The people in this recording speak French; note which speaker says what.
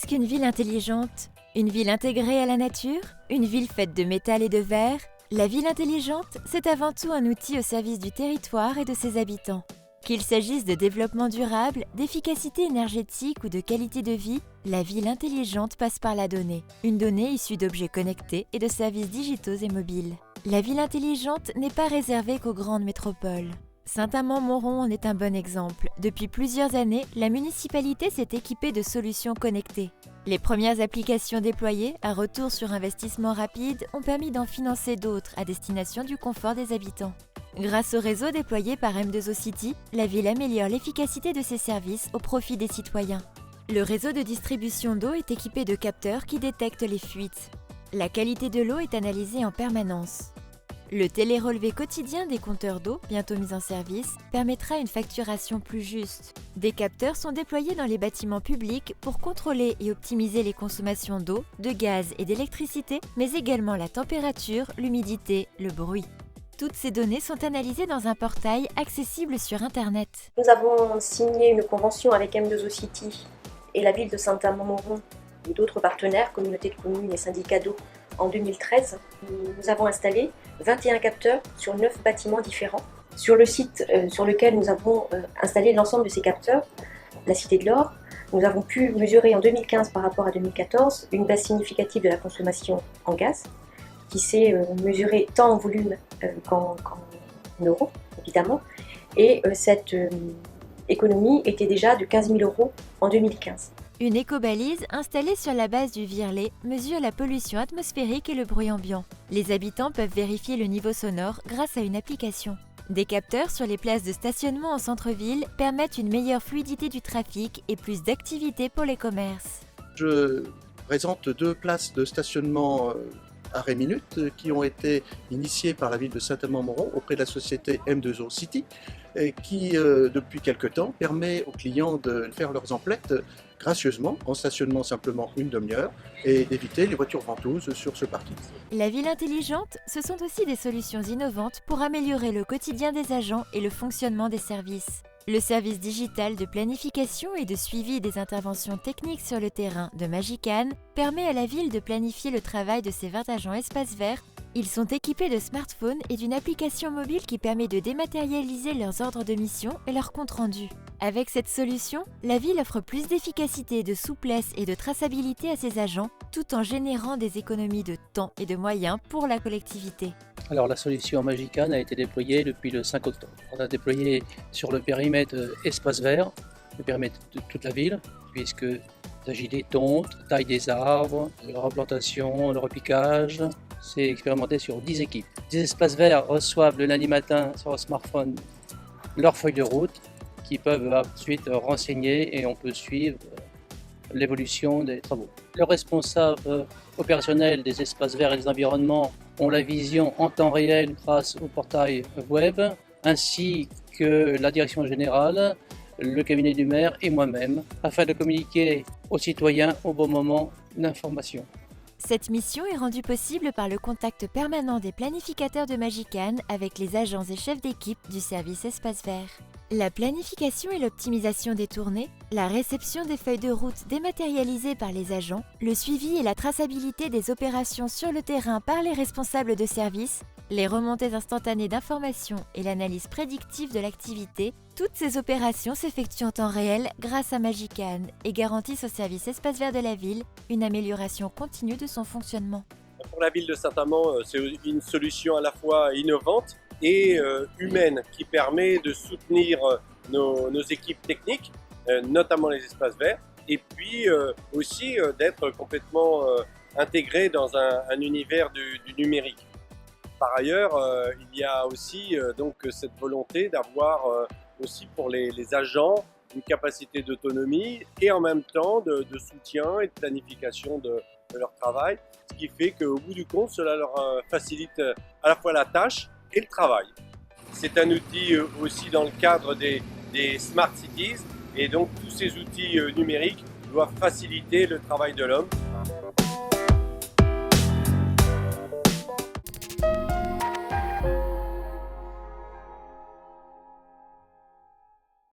Speaker 1: Qu'est-ce qu'une ville intelligente? Une ville intégrée à la nature? Une ville faite de métal et de verre? La ville intelligente, c'est avant tout un outil au service du territoire et de ses habitants. Qu'il s'agisse de développement durable, d'efficacité énergétique ou de qualité de vie, la ville intelligente passe par la donnée. Une donnée issue d'objets connectés et de services digitaux et mobiles. La ville intelligente n'est pas réservée qu'aux grandes métropoles. Saint-Amand-Montrond en est un bon exemple. Depuis plusieurs années, la municipalité s'est équipée de solutions connectées. Les premières applications déployées, à retour sur investissement rapide, ont permis d'en financer d'autres à destination du confort des habitants. Grâce au réseau déployé par M2O City, la ville améliore l'efficacité de ses services au profit des citoyens. Le réseau de distribution d'eau est équipé de capteurs qui détectent les fuites. La qualité de l'eau est analysée en permanence. Le télérelevé quotidien des compteurs d'eau, bientôt mis en service, permettra une facturation plus juste. Des capteurs sont déployés dans les bâtiments publics pour contrôler et optimiser les consommations d'eau, de gaz et d'électricité, mais également la température, l'humidité, le bruit. Toutes ces données sont analysées dans un portail accessible sur Internet.
Speaker 2: Nous avons signé une convention avec M2O City et la ville de Saint-Amand-Montrond et d'autres partenaires, communautés de communes et syndicats d'eau, en 2013. Nous avons installé 21 capteurs sur 9 bâtiments différents. Sur le site sur lequel nous avons installé l'ensemble de ces capteurs, la Cité de l'Or, nous avons pu mesurer en 2015 par rapport à 2014 une baisse significative de la consommation en gaz, qui s'est mesurée tant en volume qu'en euros, évidemment. Et cette économie était déjà de 15 000 € en 2015.
Speaker 1: Une écobalise installée sur la base du Virlet mesure la pollution atmosphérique et le bruit ambiant. Les habitants peuvent vérifier le niveau sonore grâce à une application. Des capteurs sur les places de stationnement en centre-ville permettent une meilleure fluidité du trafic et plus d'activité pour les commerces.
Speaker 3: Je présente 2 places de stationnement arrêt minute qui ont été initiées par la ville de Saint-Amand-Montrond auprès de la société M2O City qui depuis quelque temps permet aux clients de faire leurs emplettes gracieusement en stationnant simplement une demi-heure et d'éviter les voitures ventouses sur ce parking.
Speaker 1: La ville intelligente, ce sont aussi des solutions innovantes pour améliorer le quotidien des agents et le fonctionnement des services. Le service digital de planification et de suivi des interventions techniques sur le terrain de Magican permet à la ville de planifier le travail de ses 20 agents espaces verts. Ils sont équipés de smartphones et d'une application mobile qui permet de dématérialiser leurs ordres de mission et leurs comptes rendus. Avec cette solution, la ville offre plus d'efficacité, de souplesse et de traçabilité à ses agents, tout en générant des économies de temps et de moyens pour la collectivité.
Speaker 4: Alors la solution Magican a été déployée depuis le 5 octobre. On a déployé sur le périmètre espace vert, le périmètre de toute la ville, puisque il s'agit des tontes, taille des arbres, de la replantation, le repiquage. C'est expérimenté sur 10 équipes. Les espaces verts reçoivent le lundi matin sur leur smartphone leur feuille de route qui peuvent ensuite renseigner et on peut suivre l'évolution des travaux. Les responsables opérationnels des espaces verts et des environnements ont la vision en temps réel grâce au portail web, ainsi que la direction générale, le cabinet du maire et moi-même, afin de communiquer aux citoyens au bon moment l'information.
Speaker 1: Cette mission est rendue possible par le contact permanent des planificateurs de Magican avec les agents et chefs d'équipe du service Espace Vert. La planification et l'optimisation des tournées, la réception des feuilles de route dématérialisées par les agents, le suivi et la traçabilité des opérations sur le terrain par les responsables de service, les remontées instantanées d'informations et l'analyse prédictive de l'activité, toutes ces opérations s'effectuent en temps réel grâce à Magican et garantissent au service Espace Vert de la ville une amélioration continue de son fonctionnement.
Speaker 5: Pour la ville de Saint-Amand, c'est une solution à la fois innovante et humaine qui permet de soutenir nos équipes techniques, notamment les espaces verts, et puis aussi d'être complètement intégré dans un univers du numérique. Par ailleurs, il y a aussi donc cette volonté d'avoir aussi pour les agents une capacité d'autonomie et en même temps de soutien et de planification de leur travail, ce qui fait qu'au bout du compte, cela leur facilite à la fois la tâche et le travail. C'est un outil aussi dans le cadre des Smart Cities et donc tous ces outils numériques doivent faciliter le travail de l'homme.